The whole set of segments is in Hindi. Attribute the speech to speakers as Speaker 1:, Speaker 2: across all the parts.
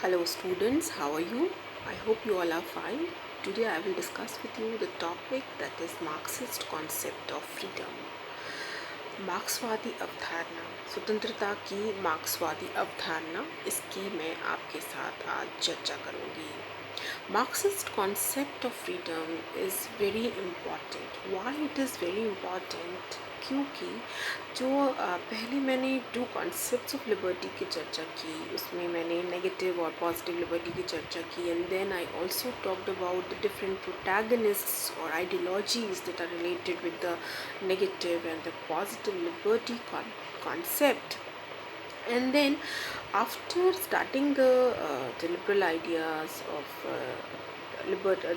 Speaker 1: Hello students, how are you? I hope you all are fine. Today I will discuss with you the topic that is Marxist concept of freedom. मार्क्सवादी अवधारणा, स्वतंत्रता की मार्क्सवादी अवधारणा, इसकी मैं आपके साथ आज चर्चा करूंगी. Marxist concept of freedom is very important. Why it is very important? क्योंकि जो पहले मैंने टू कॉन्सेप्ट्स ऑफ लिबर्टी की चर्चा की, उसमें मैंने नेगेटिव और पॉजिटिव लिबर्टी की चर्चा की, and then I also talked about the different protagonists और ideologies that are related with the negative and the positive liberty concept. And then after starting the liberal ideas of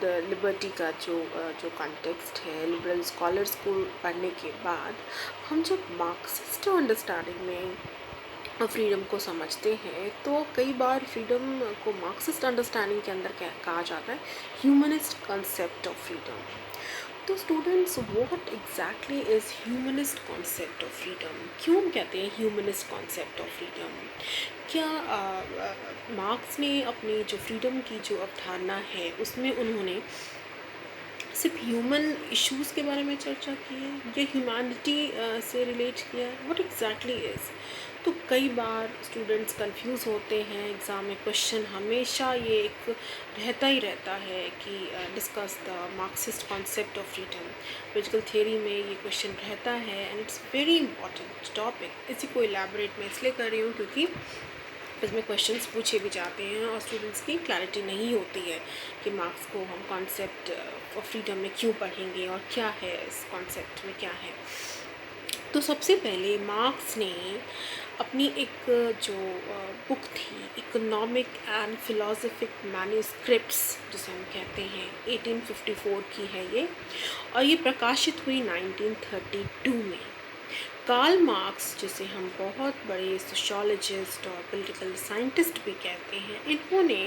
Speaker 1: the liberty का जो कॉन्टेक्स्ट है लिबरल स्कॉलर्स को पढ़ने के बाद हम जब मार्क्सिस्ट अंडरस्टैंडिंग में फ्रीडम को समझते हैं तो कई बार फ्रीडम को मार्क्सिस्ट अंडरस्टैंडिंग के अंदर कहा जाता है ह्यूमनिस्ट कंसेप्ट ऑफ फ्रीडम. तो students, what exactly is humanist concept of freedom? क्यों कहते हैं ह्यूमनिस्ट कॉन्सेप्ट ऑफ फ्रीडम? क्या मार्क्स ने अपनी जो फ्रीडम की जो अवधारणा है उसमें उन्होंने सिर्फ ह्यूमन इश्यूज़ के बारे में चर्चा की है या ह्यूमैनिटी से रिलेट किया है? What exactly is? तो कई बार स्टूडेंट्स कंफ्यूज होते हैं. एग्ज़ाम में क्वेश्चन हमेशा ये एक रहता ही रहता है कि discuss the Marxist concept of freedom. Political theory में ये क्वेश्चन रहता है and it's very important topic. इसी को इलेबोरेट मैं इसलिए कर रही हूँ क्योंकि इसमें क्वेश्चंस पूछे भी जाते हैं और स्टूडेंट्स की क्लैरिटी नहीं होती है कि मार्क्स को हम कॉन्सेप्ट ऑफ फ्रीडम में क्यों पढ़ेंगे और क्या है इस कॉन्सेप्ट में क्या है. तो सबसे पहले मार्क्स ने अपनी एक जो बुक थी इकोनॉमिक एंड फिलोसफिक मैन्यूस्क्रिप्ट्स जिसे हम कहते हैं 1854 की है ये, और ये प्रकाशित हुई 1932 में. कार्ल मार्क्स, जिसे हम बहुत बड़े सोशियोलॉजिस्ट और पॉलिटिकल साइंटिस्ट भी कहते हैं, इन्होंने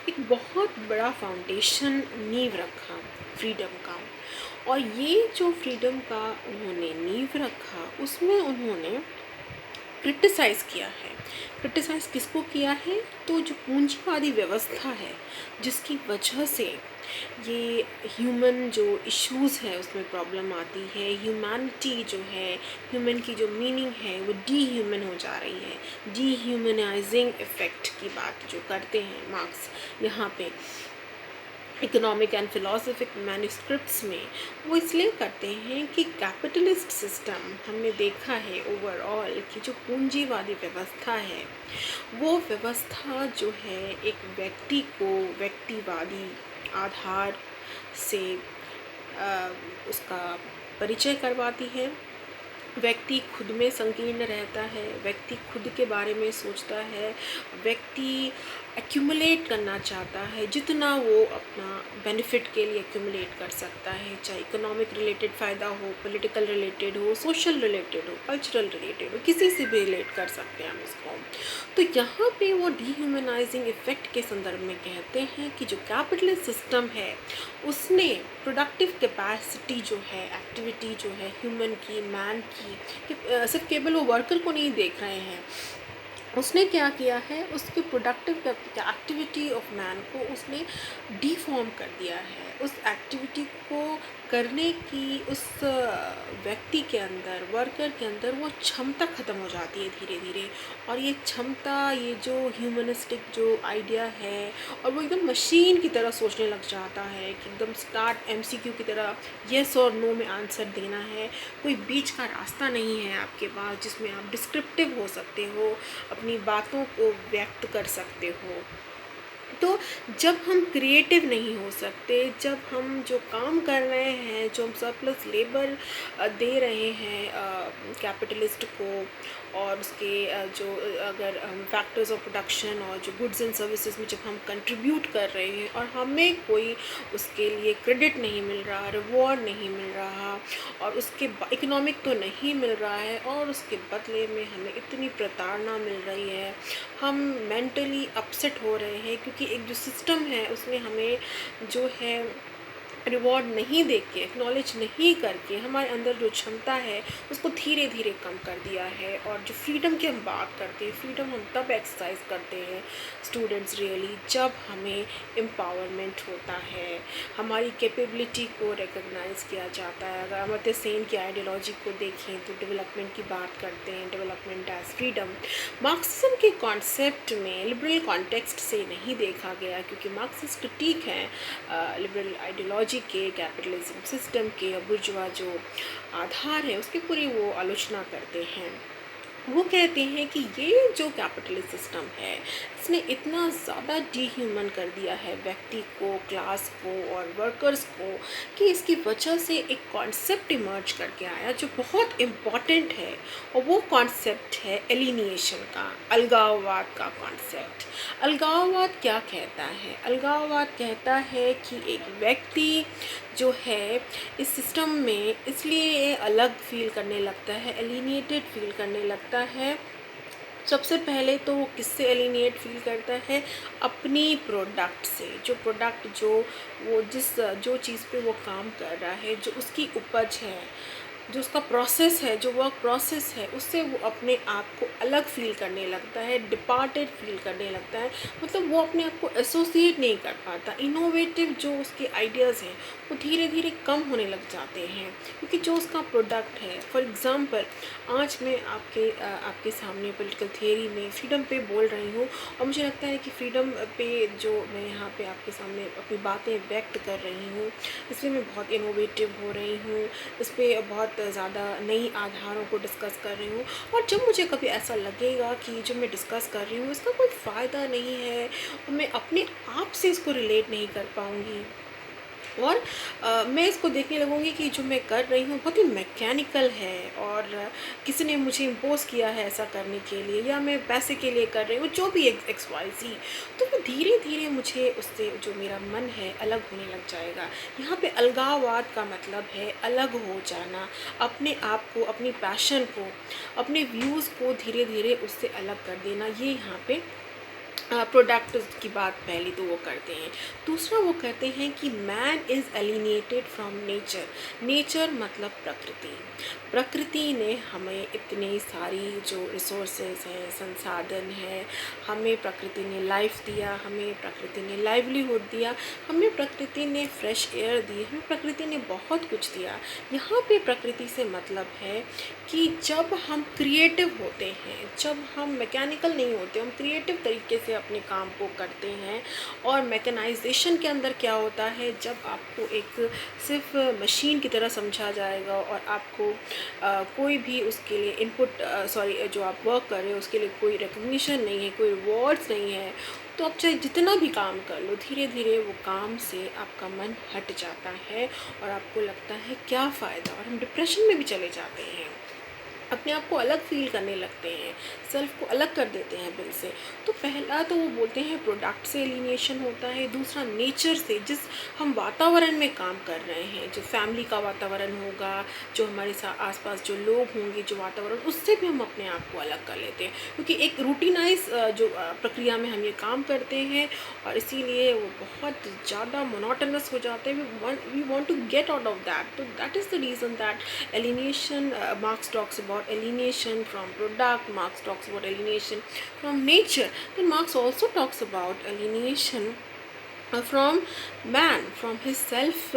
Speaker 1: एक बहुत बड़ा फाउंडेशन नींव रखा फ्रीडम का. और ये जो फ्रीडम का उन्होंने नींव रखा उसमें उन्होंने क्रिटिसाइज़ किया है. क्रिटिसाइज़ किसको किया है? तो जो पूंजीवादी व्यवस्था है जिसकी वजह से ये ह्यूमन जो इश्यूज़ है उसमें प्रॉब्लम आती है. ह्यूमैनिटी जो है, ह्यूमन की जो मीनिंग है वो डी ह्यूमन हो जा रही है. डी ह्यूमनाइजिंग इफ़ेक्ट की बात जो करते हैं मार्क्स यहाँ पे इकोनॉमिक एंड फिलोसफिक मैन्यूस्क्रिप्ट्स में, वो इसलिए करते हैं कि कैपिटलिस्ट सिस्टम हमने देखा है ओवरऑल कि जो पूंजीवादी व्यवस्था है वो व्यवस्था जो है एक व्यक्ति को व्यक्तिवादी आधार से उसका परिचय करवाती है. व्यक्ति खुद में संकीर्ण रहता है, व्यक्ति खुद के बारे में सोचता है, व्यक्ति एक्यूमुलेट करना चाहता है जितना वो अपना बेनिफिट के लिए एक्यूमुलेट कर सकता है, चाहे इकोनॉमिक रिलेटेड फ़ायदा हो, पॉलिटिकल रिलेटेड हो, सोशल रिलेटेड हो, कल्चरल रिलेटेड हो, किसी से भी रिलेट कर सकते हैं हम इसको. तो यहाँ पे वो डीह्यूमनाइजिंग इफ़ेक्ट के संदर्भ में कहते हैं कि जो कैपिटलिस्ट सिस्टम है उसने प्रोडक्टिव कैपेसिटी जो है, एक्टिविटी जो है ह्यूमन की, मैन की, सिर्फ केवल वो वर्कर को नहीं देख रहे हैं, उसने क्या किया है उसकी प्रोडक्टिव एक्टिविटी ऑफ मैन को उसने डिफॉर्म कर दिया है. उस एक्टिविटी को करने की उस व्यक्ति के अंदर, वर्कर के अंदर वो क्षमता ख़त्म हो जाती है धीरे धीरे. और ये क्षमता, ये जो ह्यूमनिस्टिक जो आइडिया है, और वो एकदम मशीन की तरह सोचने लग जाता है कि एकदम स्टार्ट एमसीक्यू की तरह येस और नो में आंसर देना है. कोई बीच का रास्ता नहीं है आपके पास जिसमें आप डिस्क्रिप्टिव हो सकते हो, अपनी बातों को व्यक्त कर सकते हो. तो जब हम क्रिएटिव नहीं हो सकते, जब हम जो काम कर रहे हैं, जो हम सरप्लस लेबर दे रहे हैं कैपिटलिस्ट को, और उसके जो अगर हम फैक्टर्स ऑफ प्रोडक्शन और जो गुड्स एंड सर्विसेज में जब हम कंट्रीब्यूट कर रहे हैं और हमें कोई उसके लिए क्रेडिट नहीं मिल रहा, रिवॉर्ड नहीं मिल रहा, और उसके इकोनॉमिक तो नहीं मिल रहा है, और उसके बदले में हमें इतनी प्रताड़ना मिल रही है, हम मेंटली अपसेट हो रहे हैं क्योंकि एक जो सिस्टम है उसने हमें जो है रिवॉर्ड नहीं दे के, एक्नॉलेज नहीं करके हमारे अंदर जो क्षमता है उसको धीरे धीरे कम कर दिया है। और जो फ्रीडम की हम बात करते हैं, फ्रीडम हम तब एक्सरसाइज करते हैं स्टूडेंट्स रियली जब हमें एम्पावरमेंट होता है, हमारी कैपेबिलिटी को रिकग्नाइज किया जाता है। अगर अमर्त्य सेन की आइडियोलॉजी को देखें तो डेवलपमेंट की बात करते हैं, डेवलपमेंट एज फ्रीडम। मार्क्सिज्म के कॉन्सेप्ट में लिबरल कॉन्टेक्स्ट से नहीं देखा गया, क्योंकि मार्क्सिस्ट क्रिटिक है लिबरल आइडियोलॉजी के, कैपिटलिज्म सिस्टम के, बुर्जुआ जो आधार है उसकी पूरी वो आलोचना करते हैं। वो कहते हैं कि ये जो कैपिटलिस्ट सिस्टम है इसने इतना ज़्यादा डीह्यूमन कर दिया है व्यक्ति को, क्लास को और वर्कर्स को, कि इसकी वजह से एक कॉन्सेप्ट इमर्ज करके आया जो बहुत इम्पॉर्टेंट है। और वो कॉन्सेप्ट है एलिनिएशन का, अलगाववाद का कॉन्सेप्ट। अलगाववाद क्या कहता है? अलगाववाद कहता है कि एक व्यक्ति जो है इस सिस्टम में इसलिए अलग फील करने लगता है, एलिनिएटेड फील करने लगता है। सबसे पहले तो वो किससे एलिनिएट फील करता है? अपनी प्रोडक्ट से। जो प्रोडक्ट जो चीज़ पे वो काम कर रहा है, जो उसकी उपज है, जो उसका प्रोसेस है, जो वर्क प्रोसेस है, उससे वो अपने आप को अलग फील करने लगता है, डिपार्टेड फील करने लगता है। मतलब वो अपने आप को एसोसिएट नहीं कर पाता। इनोवेटिव जो उसके आइडियाज़ हैं वो धीरे धीरे कम होने लग जाते हैं, क्योंकि जो उसका प्रोडक्ट है। फॉर एग्ज़ाम्पल, आज मैं आपके सामने पॉलिटिकल थियरी में फ्रीडम पे बोल रही हूँ, और मुझे लगता है कि फ्रीडम पे जो मैं यहाँ पे आपके सामने अपनी बातें व्यक्त कर रही हूँ, इसमें मैं बहुत इनोवेटिव हो रही हूँ, इस पर बहुत ज़्यादा नई आधारों को डिस्कस कर रही हूँ। और जब मुझे कभी ऐसा लगेगा कि जो मैं डिस्कस कर रही हूँ इसका कोई फ़ायदा नहीं है और मैं अपने आप से इसको रिलेट नहीं कर पाऊँगी, और मैं इसको देखने लगूँगी कि जो मैं कर रही हूँ बहुत ही मैकेनिकल है, और किसी ने मुझे इम्पोज किया है ऐसा करने के लिए, या मैं पैसे के लिए कर रही हूँ, जो भी XYZ, तो वो धीरे धीरे मुझे उससे जो मेरा मन है अलग होने लग जाएगा। यहाँ पे अलगाववाद का मतलब है अलग हो जाना, अपने आप को, अपनी पैशन को, अपने व्यूज़ को धीरे धीरे उससे अलग कर देना। ये यहाँ पे प्रोडक्ट की बात पहली तो वो करते हैं। दूसरा वो कहते हैं कि man is alienated from nature. Nature मतलब प्रकृति। प्रकृति ने हमें इतनी सारी जो रिसोर्सेज हैं, संसाधन हैं, हमें प्रकृति ने लाइफ दिया, हमें प्रकृति ने लाइवलीहुड दिया, हमें प्रकृति ने फ्रेश एयर दी, हमें प्रकृति ने बहुत कुछ दिया। यहाँ पे प्रकृति से मतलब है कि जब हम क्रिएटिव होते हैं, जब हम मैकेनिकल नहीं होते, हम क्रिएटिव तरीके से अपने काम को करते हैं। और मैकेनाइजेशन के अंदर क्या होता है, जब आपको एक सिर्फ मशीन की तरह समझा जाएगा और आपको कोई भी उसके लिए इनपुट जो आप वर्क कर रहे हो उसके लिए कोई रिकग्निशन नहीं है, कोई रिवॉर्ड्स नहीं है, तो आप चाहे जितना भी काम कर लो, धीरे धीरे वो काम से आपका मन हट जाता है और आपको लगता है क्या फ़ायदा, और हम डिप्रेशन में भी चले जाते हैं, अपने आप को अलग फील करने लगते हैं, सेल्फ को अलग कर देते हैं बिल से। तो पहला तो वो बोलते हैं प्रोडक्ट से एलिनेशन होता है। दूसरा नेचर से, जिस हम वातावरण में काम कर रहे हैं, जो फैमिली का वातावरण होगा, जो हमारे आसपास जो लोग होंगे, जो वातावरण, उससे भी हम अपने आप को अलग कर लेते हैं, क्योंकि एक रूटीनाइज जो प्रक्रिया में हम ये काम करते हैं, और इसीलिए वो बहुत ज़्यादा मोनोटोनस हो जाते हैं। We want to get out of that. तो that is the reason that alienation, Marx talks about alienation from product, Marx talks about alienation from nature, then Marx also talks about alienation from man, from his self.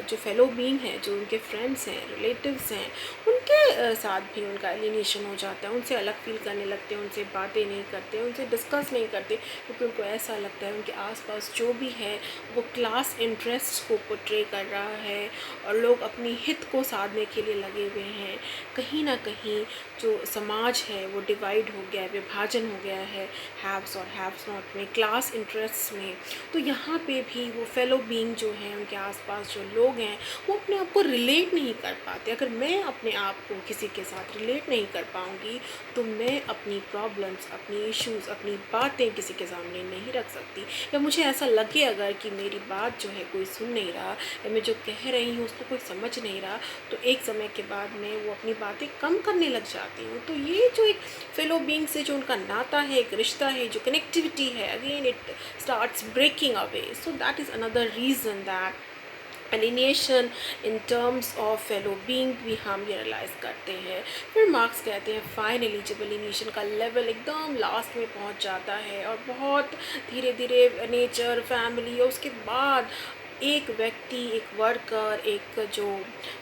Speaker 1: जो फेलो बीइंग है, जो उनके फ्रेंड्स हैं, रिलेटिव्स हैं, उनके साथ भी उनका एलिनेशन हो जाता है, उनसे अलग फील करने लगते हैं, उनसे बातें नहीं करते, उनसे डिस्कस नहीं करते, क्योंकि उनको ऐसा लगता है उनके आसपास जो भी है वो क्लास इंटरेस्ट को पोर्ट्रे कर रहा है, और लोग अपनी हित को साधने के लिए लगे हुए हैं। कहीं ना कहीं जो समाज है वो डिवाइड हो गया है, विभाजन हो गया है हैव्स और हैव्स नॉट में, क्लास इंटरेस्ट में। तो यहाँ पे भी वो फेलो बीइंग जो हैं, उनके आसपास जो लोग हैं, वो अपने आप को रिलेट नहीं कर पाते। अगर मैं अपने आप को किसी के साथ रिलेट नहीं कर पाऊँगी तो मैं अपनी प्रॉब्लम्स, अपनी इश्यूज़, अपनी बातें किसी के सामने नहीं रख सकती, या मुझे ऐसा लगे अगर कि मेरी बात जो है कोई सुन नहीं रहा, या मैं जो कह रही हूँ उसको कोई समझ नहीं रहा, तो एक समय के बाद मैं वो अपनी बातें कम करने लग जाती हूँ। तो ये जो एक फेलो बीइंग से जो उनका नाता है, एक रिश्ता है, जो कनेक्टिविटी है, again it starts breaking away. So that is another reason that alienation in terms of fellow being भी हम ये रियलाइज़ करते हैं। फिर मार्क्स कहते हैं फाइनली जब एलिनेशन का लेवल एकदम लास्ट में पहुंच जाता है और बहुत धीरे धीरे नेचर, फैमिली और उसके बाद एक व्यक्ति, एक वर्कर, एक जो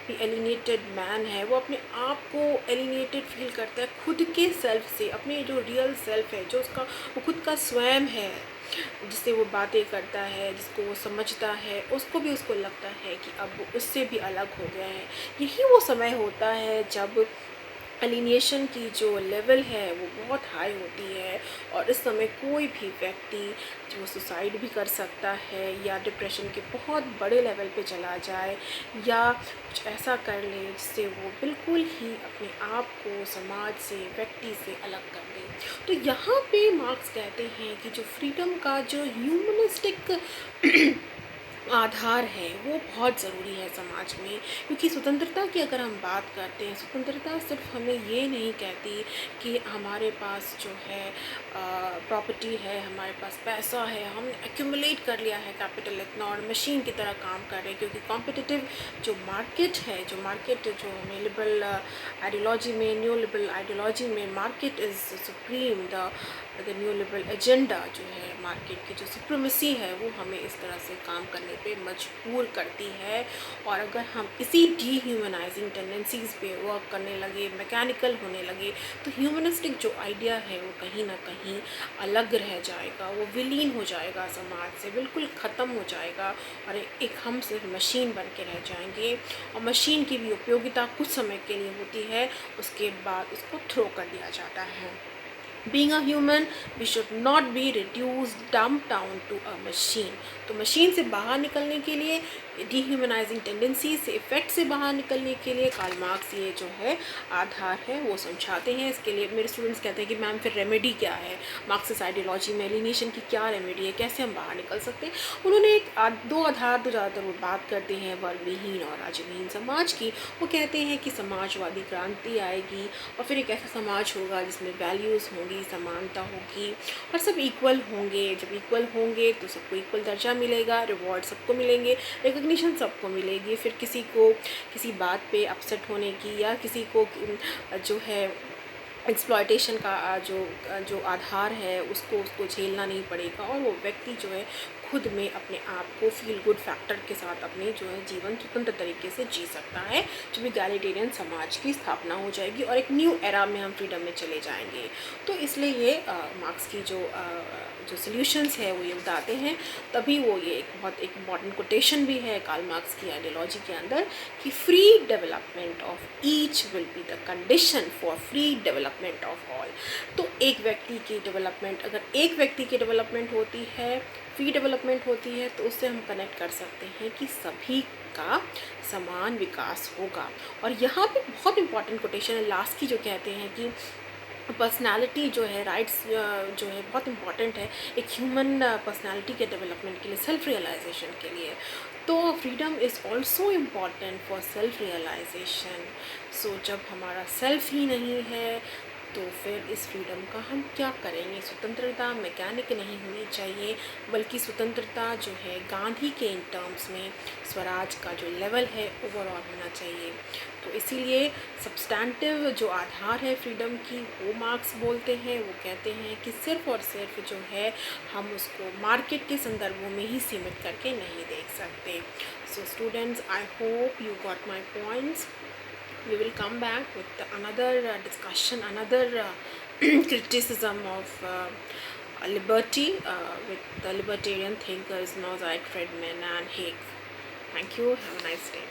Speaker 1: भी एलिनेटेड मैन है वो अपने आप को एलिनेटेड फील करता है खुद के सेल्फ से। अपने जो रियल सेल्फ है, जो उसका वो खुद का स्वयं है, जिससे वो बातें करता है, जिसको वो समझता है, उसको भी उसको लगता है कि अब वो उससे भी अलग हो गया है। यही वो समय होता है जब एलिनेशन की जो लेवल है वो बहुत हाई होती है और इस समय कोई भी व्यक्ति जो सुसाइड भी कर सकता है या डिप्रेशन के बहुत बड़े लेवल पे चला जाए या कुछ ऐसा कर ले जिससे वो बिल्कुल ही अपने आप को समाज से, व्यक्ति से अलग कर दे। तो यहाँ पे मार्क्स कहते हैं कि जो फ्रीडम का जो ह्यूमनिस्टिक आधार है वो बहुत ज़रूरी है समाज में। क्योंकि स्वतंत्रता की अगर हम बात करते हैं, स्वतंत्रता सिर्फ हमें ये नहीं कहती कि हमारे पास जो है प्रॉपर्टी है, हमारे पास पैसा है, हमने एक्यूमुलेट कर लिया है कैपिटल इतना और मशीन की तरह काम कर रहे हैं। क्योंकि कॉम्पिटिटिव जो मार्केट है, जो हमें लिबरल आइडियोलॉजी में, न्यू लिबरल आइडियोलॉजी में market is supreme, the new liberal agenda जो है, मार्केट की जो सुप्रीमेसी है वो हमें इस तरह से काम करने पे मजबूर करती है। और अगर हम इसी डीह्यूमनाइजिंग टेंडेंसीज़ पे वर्क करने लगे, मैकेनिकल होने लगे, तो ह्यूमनिस्टिक जो आइडिया है वो कहीं ना कहीं अलग रह जाएगा, वो विलीन हो जाएगा, समाज से बिल्कुल ख़त्म हो जाएगा और एक हम सिर्फ मशीन बन के रह जाएंगे। और मशीन की भी उपयोगिता कुछ समय के लिए होती है, उसके बाद उसको थ्रो कर दिया जाता है। Being a human, we should not be reduced, dumbed down to a machine. तो मशीन से बाहर निकलने के लिए, डीह्यूमनाइजिंग टेंडेंसी से, इफ़ेक्ट से बाहर निकलने के लिए कार्ल मार्क्स ये जो है आधार है वो समझाते हैं। इसके लिए मेरे स्टूडेंट्स कहते हैं कि मैम फिर रेमेडी क्या है, मार्क्सिस्ट आइडियोलॉजी में एलिनेशन की क्या रेमेडी है, कैसे हम बाहर निकल सकते हैं। उन्होंने दो आधार तो ज़्यादातर वो बात करते हैं वर्गविहीन और राज्यविहीन समाज की। वो कहते हैं कि समाजवादी क्रांति आएगी और फिर एक ऐसा समाज होगा जिसमें वैल्यूज़ होंगी, समानता होगी और सब इक्वल होंगे। जब इक्वल होंगे तो सबको इक्वल दर्जा मिलेगा, रिवॉर्ड सबको मिलेंगे, रिकग्निशन सबको मिलेगी। फिर किसी को किसी बात पे अपसेट होने की या किसी को जो है एक्सप्लॉयटेशन का जो आधार है उसको झेलना नहीं पड़ेगा और वो व्यक्ति जो है खुद में अपने आप को फील गुड फैक्टर के साथ अपने जो है जीवन स्वतंत्र तरीके से जी सकता है। जब इगैलिटेरियन समाज की स्थापना हो जाएगी और एक न्यू एरा में हम फ्रीडम में चले जाएंगे। तो इसलिए ये मार्क्स की जो सॉल्यूशंस है वो ये बताते हैं। तभी वो ये एक बहुत एक इम्पॉर्टेंट कोटेशन भी है कार्ल मार्क्स की आइडियोलॉजी के अंदर कि free development of each will be the condition for free development of all. तो एक व्यक्ति की डेवलपमेंट, अगर एक व्यक्ति की डेवलपमेंट होती है, फ्री डेवलपमेंट होती है, तो उससे हम कनेक्ट कर सकते हैं कि सभी का समान विकास होगा। और यहाँ पे बहुत इंपॉर्टेंट कोटेशन है लास्ट की जो कहते हैं कि पर्सनालिटी जो है, राइट्स जो है बहुत इम्पॉर्टेंट है एक ह्यूमन पर्सनालिटी के डेवलपमेंट के लिए, सेल्फ रियलाइजेशन के लिए। तो freedom is also important for self realisation. So जब हमारा सेल्फ ही नहीं है तो फिर इस फ्रीडम का हम क्या करेंगे। स्वतंत्रता मैकेनिक नहीं होनी चाहिए, बल्कि स्वतंत्रता जो है गांधी के इन टर्म्स में स्वराज का जो लेवल है ओवरऑल होना चाहिए। तो इसीलिए सब्सटैंटिव जो आधार है फ्रीडम की वो मार्क्स बोलते हैं। वो कहते हैं कि सिर्फ और सिर्फ जो है हम उसको मार्केट के संदर्भों में ही सीमित करके नहीं देख सकते। So students, I hope you got my points. We will come back with another discussion, another criticism of liberty with the libertarian thinkers Nozick, Friedman and Hayek. Thank you. Have a nice day.